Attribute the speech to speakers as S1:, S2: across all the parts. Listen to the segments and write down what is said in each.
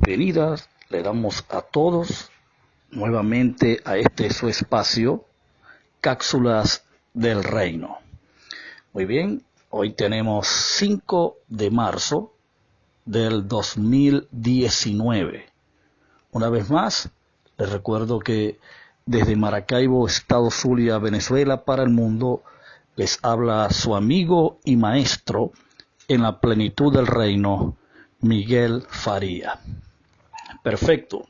S1: bienvenida le damos a todos nuevamente a este su espacio, Cápsulas del Reino. Muy bien, hoy tenemos 5 de marzo del 2019. Una vez más, les recuerdo que desde Maracaibo, estado Zulia, Venezuela, para el mundo, les habla su amigo y maestro en la plenitud del reino, Miguel Faría. Perfecto.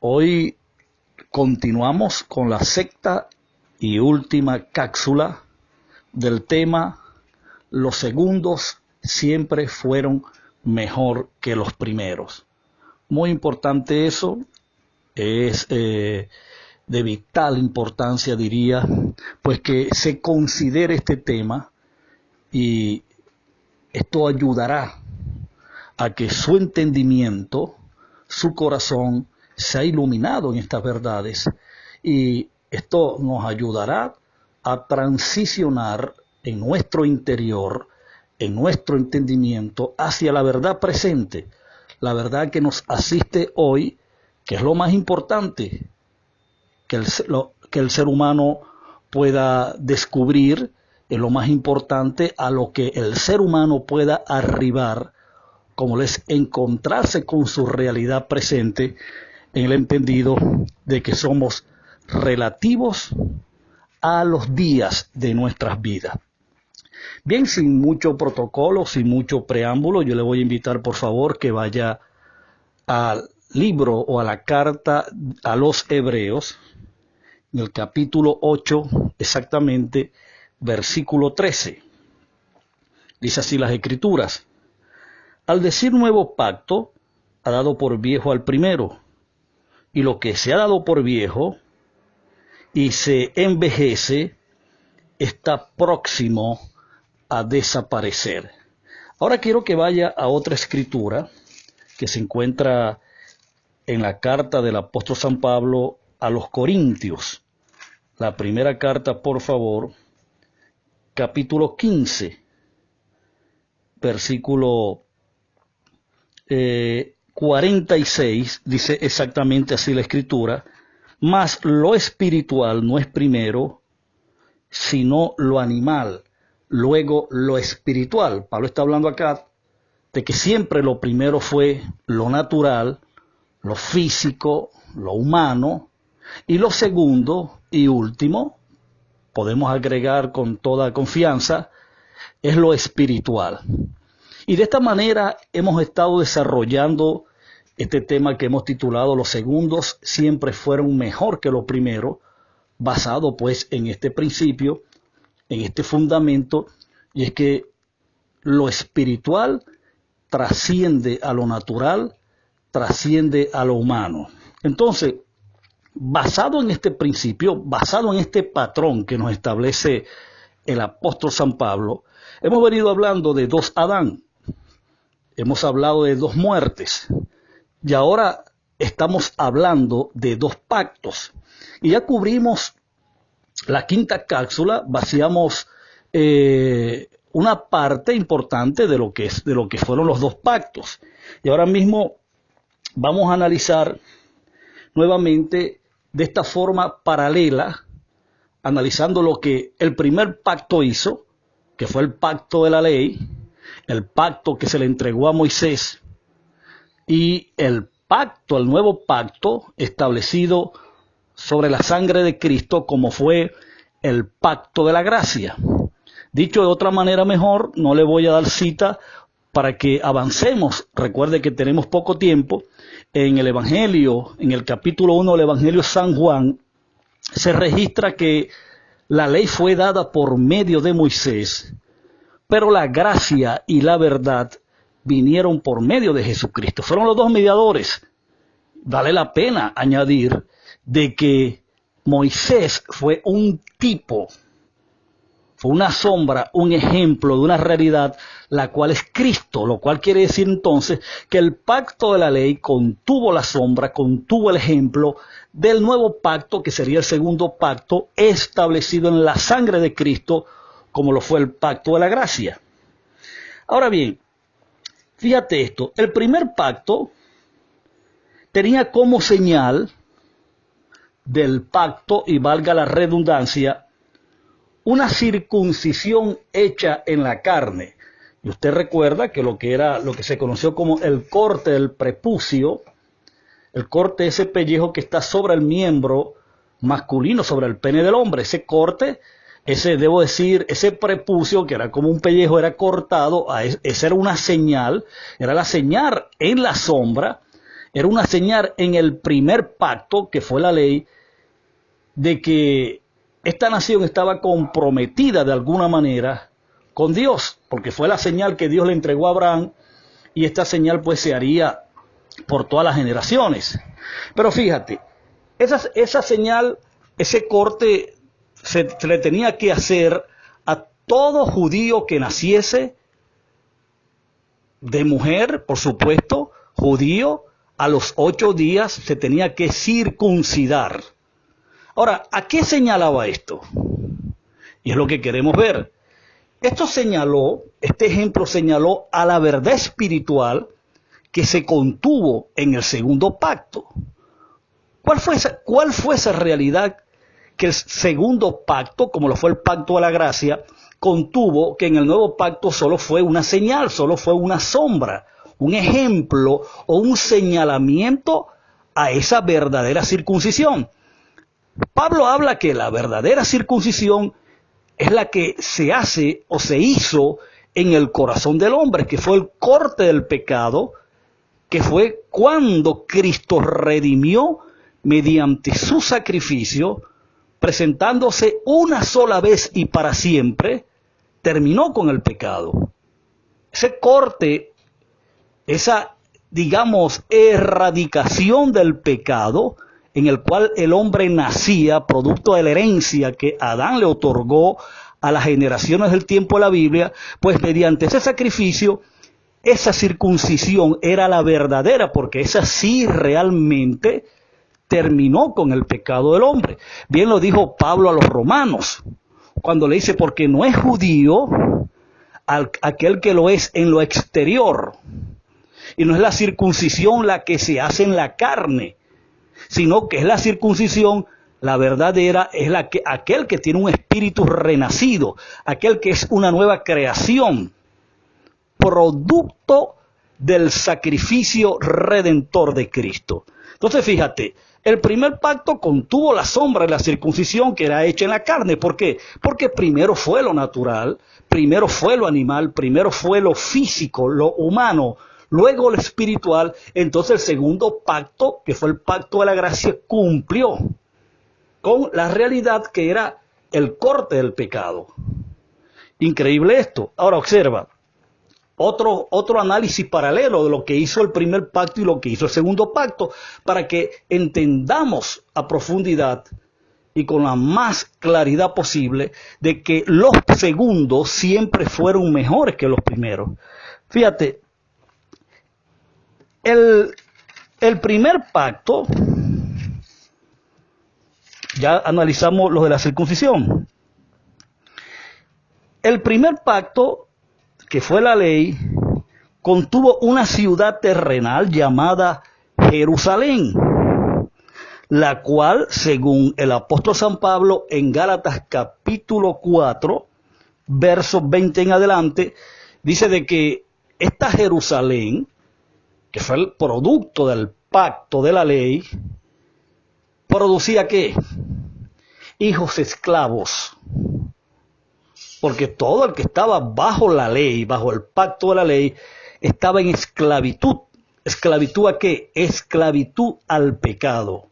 S1: Hoy continuamos con la sexta y última cápsula del tema Los segundos siempre fueron mejor que los primeros. Muy importante eso, es de vital importancia, diría, pues que se considere este tema, y esto ayudará a que su entendimiento, su corazón sea iluminado en estas verdades, y esto nos ayudará a transicionar en nuestro interior, en nuestro entendimiento, hacia la verdad presente, la verdad que nos asiste hoy, que es lo más importante que el ser humano pueda descubrir, es lo más importante a lo que el ser humano pueda arribar, como es encontrarse con su realidad presente, en el entendido de que somos relativos a los días de nuestras vidas. Bien, sin mucho protocolo, sin mucho preámbulo, yo le voy a invitar, por favor, que vaya al libro o a la carta a los Hebreos, en el capítulo 8, exactamente, versículo 13. Dice así las Escrituras: al decir nuevo pacto, ha dado por viejo al primero, y lo que se ha dado por viejo y se envejece está próximo a desaparecer. Ahora quiero que vaya a otra escritura que se encuentra en la carta del apóstol San Pablo a los Corintios. La primera carta, por favor, capítulo 15, versículo 46, dice exactamente así la escritura: mas lo espiritual no es primero, sino lo animal, luego lo espiritual. Pablo está hablando acá de que siempre lo primero fue lo natural, lo físico, lo humano, y lo segundo y último, podemos agregar con toda confianza, es lo espiritual. Y de esta manera hemos estado desarrollando este tema que hemos titulado Los segundos siempre fueron mejor que los primeros, basado pues en este principio, en este fundamento, y es que lo espiritual trasciende a lo natural, trasciende a lo humano. Entonces, basado en este principio, basado en este patrón que nos establece el apóstol San Pablo, hemos venido hablando de dos Adán, hemos hablado de dos muertes, y ahora estamos hablando de dos pactos. Y ya cubrimos la quinta cápsula, vaciamos una parte importante de lo que fueron los dos pactos. Y ahora mismo vamos a analizar nuevamente de esta forma paralela, analizando lo que el primer pacto hizo, que fue el pacto de la ley, el pacto que se le entregó a Moisés, y el nuevo pacto establecido sobre la sangre de Cristo, como fue el pacto de la gracia. Dicho de otra manera mejor, no le voy a dar cita para que avancemos. Recuerde que tenemos poco tiempo. En el Evangelio, en el capítulo 1 del Evangelio de San Juan, se registra que la ley fue dada por medio de Moisés, pero la gracia y la verdad vinieron por medio de Jesucristo. Fueron los dos mediadores. Vale la pena añadir de que Moisés fue un tipo, fue una sombra, un ejemplo de una realidad, la cual es Cristo, lo cual quiere decir entonces que el pacto de la ley contuvo la sombra, contuvo el ejemplo del nuevo pacto, que sería el segundo pacto establecido en la sangre de Cristo, como lo fue el pacto de la gracia. Ahora bien, fíjate esto, el primer pacto tenía como señal del pacto, y valga la redundancia, una circuncisión hecha en la carne. Y usted recuerda que lo que se conoció como el corte del prepucio, el corte de ese pellejo que está sobre el miembro masculino, sobre el pene del hombre, ese corte, ese prepucio, que era como un pellejo, era cortado, esa era una señal, era la señal en la sombra, era una señal en el primer pacto, que fue la ley, de que esta nación estaba comprometida de alguna manera con Dios, porque fue la señal que Dios le entregó a Abraham, y esta señal pues se haría por todas las generaciones. Pero fíjate, esa señal, ese corte se le tenía que hacer a todo judío que naciese de mujer, por supuesto, judío, a los 8 días se tenía que circuncidar. Ahora, ¿a qué señalaba esto? Y es lo que queremos ver. Este ejemplo señaló a la verdad espiritual que se contuvo en el segundo pacto. ¿Cuál fue esa realidad que el segundo pacto, como lo fue el pacto de la gracia, contuvo, que en el nuevo pacto solo fue una señal, solo fue una sombra, un ejemplo o un señalamiento a esa verdadera circuncisión? Pablo habla que la verdadera circuncisión es la que se hace o se hizo en el corazón del hombre, que fue el corte del pecado, que fue cuando Cristo redimió mediante su sacrificio, presentándose una sola vez y para siempre, terminó con el pecado. Ese corte, esa, digamos, erradicación del pecado, en el cual el hombre nacía, producto de la herencia que Adán le otorgó a las generaciones del tiempo de la Biblia, pues mediante ese sacrificio, esa circuncisión era la verdadera, porque esa sí realmente terminó con el pecado del hombre. Bien lo dijo Pablo a los romanos, cuando le dice, porque no es judío aquel que lo es en lo exterior, y no es la circuncisión la que se hace en la carne, sino que es la circuncisión, la verdadera, es aquel que tiene un espíritu renacido, aquel que es una nueva creación, producto del sacrificio redentor de Cristo. Entonces fíjate, el primer pacto contuvo la sombra de la circuncisión que era hecha en la carne. ¿Por qué? Porque primero fue lo natural, primero fue lo animal, primero fue lo físico, lo humano, luego lo espiritual. Entonces el segundo pacto, que fue el pacto de la gracia, cumplió con la realidad que era el corte del pecado. Increíble esto. Ahora observa, otro análisis paralelo de lo que hizo el primer pacto y lo que hizo el segundo pacto, para que entendamos a profundidad y con la más claridad posible de que los segundos siempre fueron mejores que los primeros. Fíjate, el primer pacto, ya analizamos lo de la circuncisión. El primer pacto, que fue la ley, contuvo una ciudad terrenal llamada Jerusalén, la cual, según el apóstol San Pablo en Gálatas capítulo 4, versos 20 en adelante, dice de que esta Jerusalén, que fue el producto del pacto de la ley, producía ¿qué? Hijos esclavos. Porque todo el que estaba bajo la ley, bajo el pacto de la ley, estaba en esclavitud. ¿Esclavitud a qué? Esclavitud al pecado.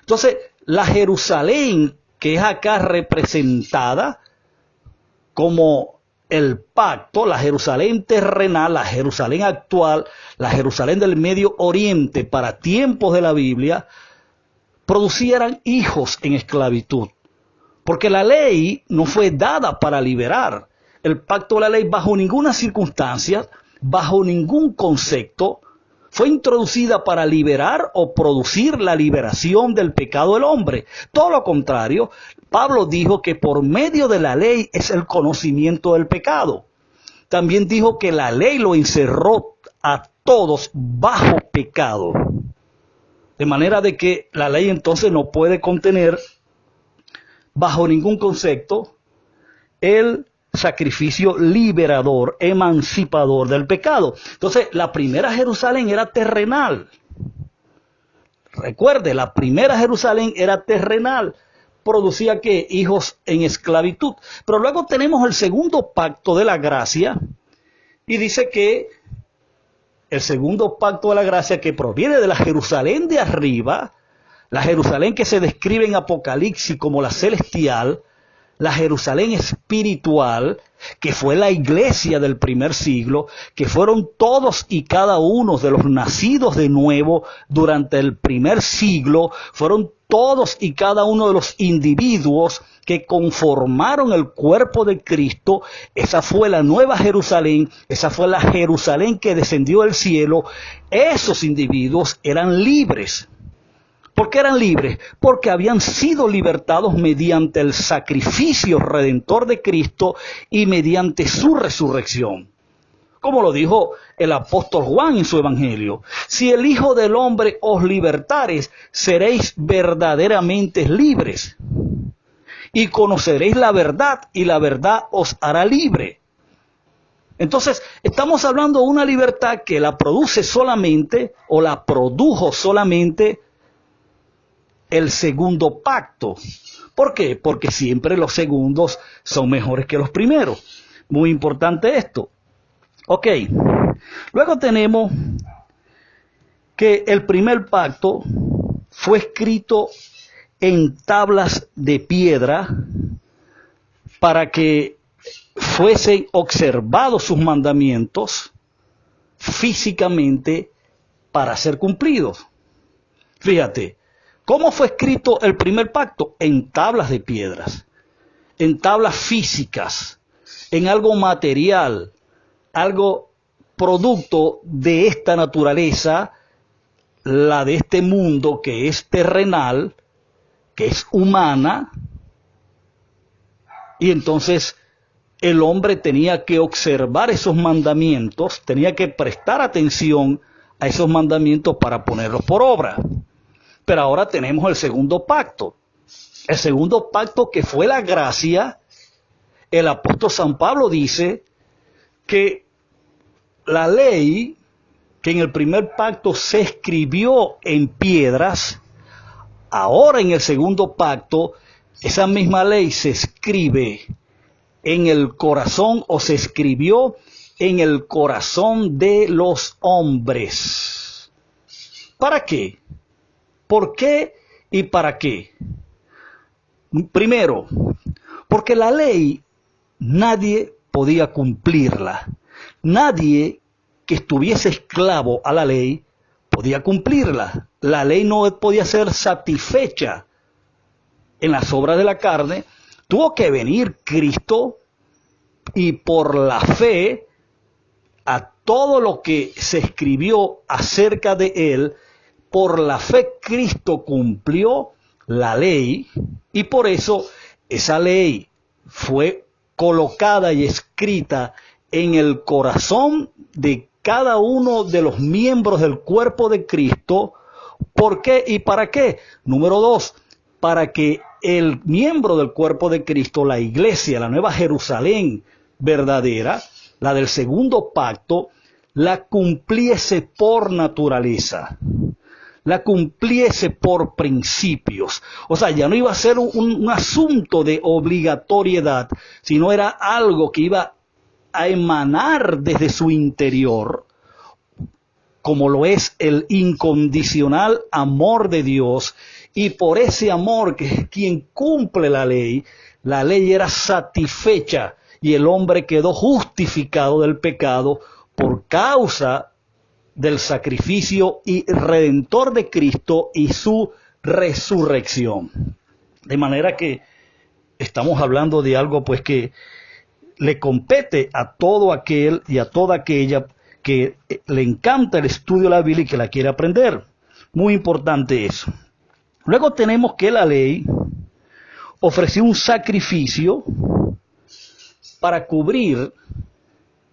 S1: Entonces, la Jerusalén, que es acá representada como el pacto, la Jerusalén terrenal, la Jerusalén actual, la Jerusalén del Medio Oriente para tiempos de la Biblia, producieran hijos en esclavitud. Porque la ley no fue dada para liberar. El pacto de la ley bajo ninguna circunstancia, bajo ningún concepto, fue introducida para liberar o producir la liberación del pecado del hombre. Todo lo contrario, Pablo dijo que por medio de la ley es el conocimiento del pecado. También dijo que la ley lo encerró a todos bajo pecado. De manera de que la ley entonces no puede contener bajo ningún concepto el sacrificio liberador, emancipador del pecado. Entonces, la primera Jerusalén era terrenal. Recuerde, la primera Jerusalén era terrenal. Producía que hijos en esclavitud. Pero luego tenemos el segundo pacto de la gracia y dice que el segundo pacto de la gracia, que proviene de la Jerusalén de arriba, la Jerusalén que se describe en Apocalipsis como la celestial, la Jerusalén espiritual, que fue la iglesia del primer siglo, que fueron todos y cada uno de los nacidos de nuevo durante el primer siglo, fueron todos y cada uno de los individuos que conformaron el cuerpo de Cristo. Esa fue la nueva Jerusalén, esa fue la Jerusalén que descendió del cielo. Esos individuos eran libres. ¿Por qué eran libres? Porque habían sido libertados mediante el sacrificio redentor de Cristo y mediante su resurrección. Como lo dijo el apóstol Juan en su evangelio: si el Hijo del Hombre os libertares, seréis verdaderamente libres. Y conoceréis la verdad, y la verdad os hará libre. Entonces, estamos hablando de una libertad que la produce solamente, o la produjo solamente, el segundo pacto. ¿Por qué? Porque siempre los segundos son mejores que los primeros. Muy importante esto. Ok. Luego tenemos que el primer pacto fue escrito en tablas de piedra para que fuesen observados sus mandamientos físicamente para ser cumplidos. Fíjate. ¿Cómo fue escrito el primer pacto? En tablas de piedras, en tablas físicas, en algo material, algo producto de esta naturaleza, la de este mundo que es terrenal, que es humana, y entonces el hombre tenía que observar esos mandamientos, tenía que prestar atención a esos mandamientos para ponerlos por obra. Pero ahora tenemos el segundo pacto. El segundo pacto, que fue la gracia. El apóstol San Pablo dice que la ley, que en el primer pacto se escribió en piedras, ahora en el segundo pacto, esa misma ley se escribe en el corazón, o se escribió en el corazón de los hombres. ¿Para qué? ¿Por qué y para qué? Primero, porque la ley nadie podía cumplirla. Nadie que estuviese esclavo a la ley podía cumplirla. La ley no podía ser satisfecha en las obras de la carne. Tuvo que venir Cristo y por la fe a todo lo que se escribió acerca de él. Por la fe Cristo cumplió la ley, y por eso esa ley fue colocada y escrita en el corazón de cada uno de los miembros del cuerpo de Cristo. ¿Por qué y para qué? Número 2, para que el miembro del cuerpo de Cristo, la iglesia, la nueva Jerusalén verdadera, la del segundo pacto, la cumpliese por naturaleza. La cumpliese por principios. O sea, ya no iba a ser un asunto de obligatoriedad, sino era algo que iba a emanar desde su interior, como lo es el incondicional amor de Dios. Y por ese amor, que es quien cumple la ley era satisfecha y el hombre quedó justificado del pecado por causa del sacrificio y redentor de Cristo y su resurrección. De manera que estamos hablando de algo pues que le compete a todo aquel y a toda aquella que le encanta el estudio de la Biblia y que la quiere aprender. Muy importante eso. Luego tenemos que la ley ofreció un sacrificio para cubrir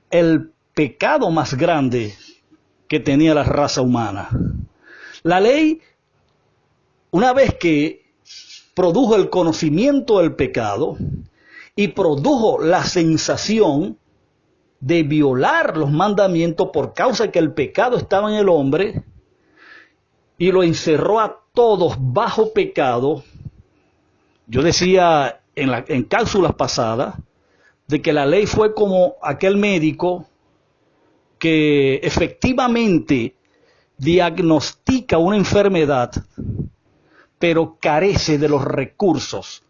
S1: el pecado más grande que tenía la raza humana. La ley una vez que produjo el conocimiento del pecado y produjo la sensación de violar los mandamientos por causa de que el pecado estaba en el hombre y lo encerró a todos bajo pecado. Yo decía en cápsulas pasadas de que la ley fue como aquel médico que efectivamente diagnostica una enfermedad, pero carece de los recursos,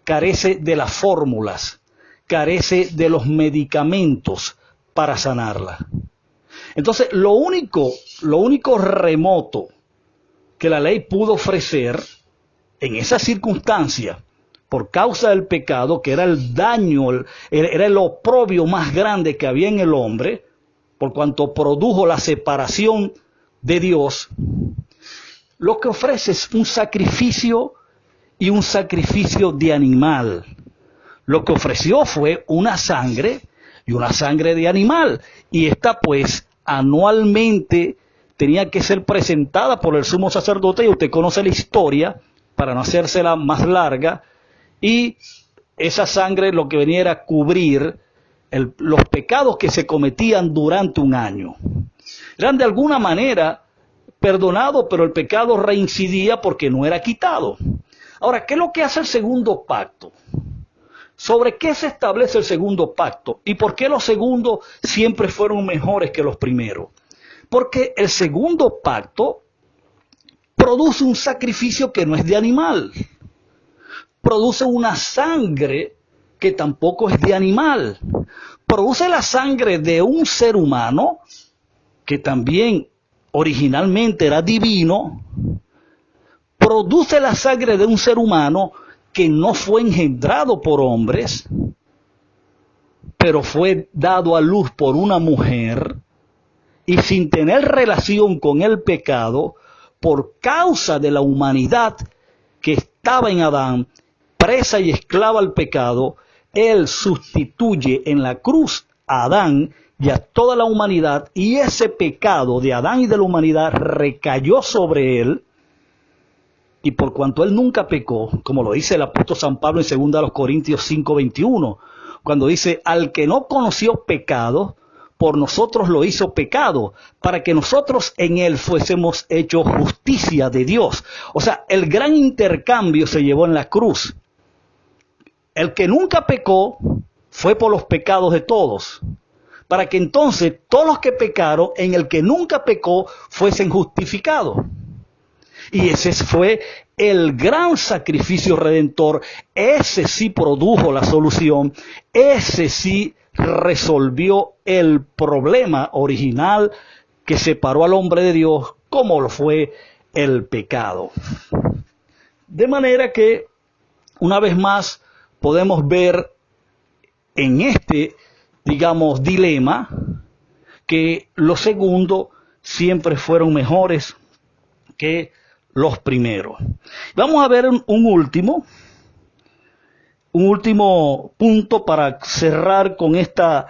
S1: carece de las fórmulas, carece de los medicamentos para sanarla. Entonces, lo único remoto que la ley pudo ofrecer en esa circunstancia, por causa del pecado, que era el daño, era el oprobio más grande que había en el hombre, por cuanto produjo la separación de Dios, lo que ofrece es un sacrificio y un sacrificio de animal. Lo que ofreció fue una sangre y una sangre de animal. Y esta pues anualmente tenía que ser presentada por el sumo sacerdote, y usted conoce la historia, para no hacérsela más larga, y esa sangre lo que venía era cubrir los pecados que se cometían durante un año. Eran de alguna manera perdonados, pero el pecado reincidía porque no era quitado. Ahora, ¿qué es lo que hace el segundo pacto? ¿Sobre qué se establece el segundo pacto? ¿Y por qué los segundos siempre fueron mejores que los primeros? Porque el segundo pacto produce un sacrificio que no es de animal. Produce una sangre que tampoco es de animal. Produce la sangre de un ser humano que también originalmente era divino. Produce la sangre de un ser humano que no fue engendrado por hombres, pero fue dado a luz por una mujer, y sin tener relación con el pecado, por causa de la humanidad que estaba en Adán, presa y esclava al pecado, Él sustituye en la cruz a Adán y a toda la humanidad, y ese pecado de Adán y de la humanidad recayó sobre Él. Y por cuanto Él nunca pecó, como lo dice el apóstol San Pablo en 2 Corintios 5:21, cuando dice, al que no conoció pecado, por nosotros lo hizo pecado, para que nosotros en Él fuésemos hechos justicia de Dios. O sea, el gran intercambio se llevó en la cruz. El que nunca pecó fue por los pecados de todos, para que entonces todos los que pecaron en el que nunca pecó fuesen justificados. Y ese fue el gran sacrificio redentor. Ese sí produjo la solución. Ese sí resolvió el problema original que separó al hombre de Dios, como lo fue el pecado. De manera que, una vez más, podemos ver en este, digamos, dilema, que los segundos siempre fueron mejores que los primeros. Vamos a ver un último punto para cerrar con esta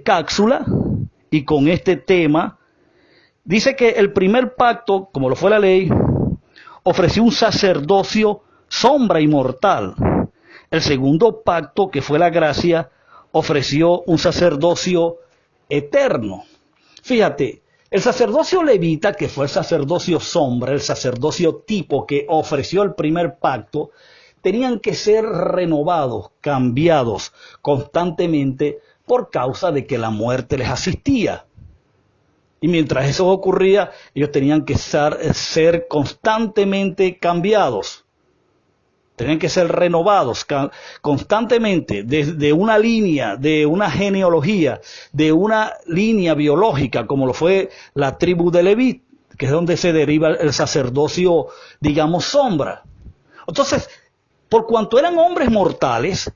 S1: cápsula y con este tema. Dice que el primer pacto, como lo fue la ley, ofreció un sacerdocio sombra y mortal. El segundo pacto, que fue la gracia, ofreció un sacerdocio eterno. Fíjate, el sacerdocio levita, que fue el sacerdocio sombra, el sacerdocio tipo que ofreció el primer pacto, tenían que ser renovados, cambiados constantemente por causa de que la muerte les asistía. Y mientras eso ocurría, ellos tenían que ser constantemente cambiados. Tenían que ser renovados constantemente, desde una línea, de una genealogía, de una línea biológica, como lo fue la tribu de Leví, que es donde se deriva el sacerdocio, digamos, sombra. Entonces, por cuanto eran hombres mortales,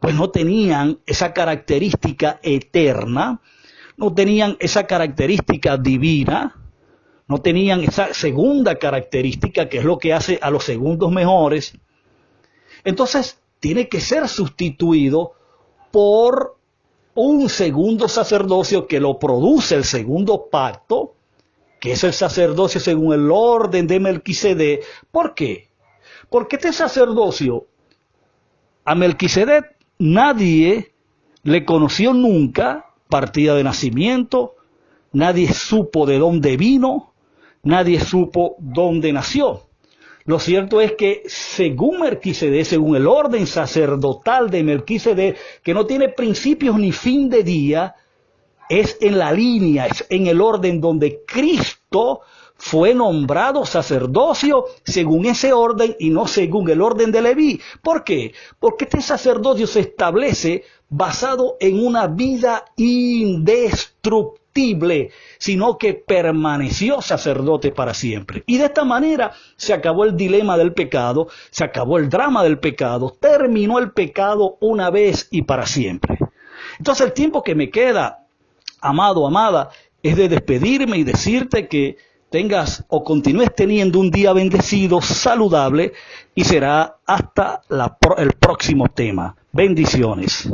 S1: pues no tenían esa característica eterna, no tenían esa característica divina, no tenían esa segunda característica que es lo que hace a los segundos mejores. Entonces, tiene que ser sustituido por un segundo sacerdocio que lo produce el segundo pacto, que es el sacerdocio según el orden de Melquisedec. ¿Por qué? Porque este sacerdocio, a Melquisedec nadie le conoció nunca, partida de nacimiento, nadie supo de dónde vino, nadie supo dónde nació. Lo cierto es que según Melquisedec, según el orden sacerdotal de Melquisedec, que no tiene principios ni fin de día, es en la línea, es en el orden donde Cristo fue nombrado sacerdocio según ese orden y no según el orden de Leví. ¿Por qué? Porque este sacerdocio se establece basado en una vida indestructible, sino que permaneció sacerdote para siempre. Y de esta manera se acabó el dilema del pecado, se acabó el drama del pecado, terminó el pecado una vez y para siempre. Entonces el tiempo que me queda, amado, amada, es de despedirme y decirte que tengas o continúes teniendo un día bendecido, saludable, y será hasta el próximo tema. Bendiciones.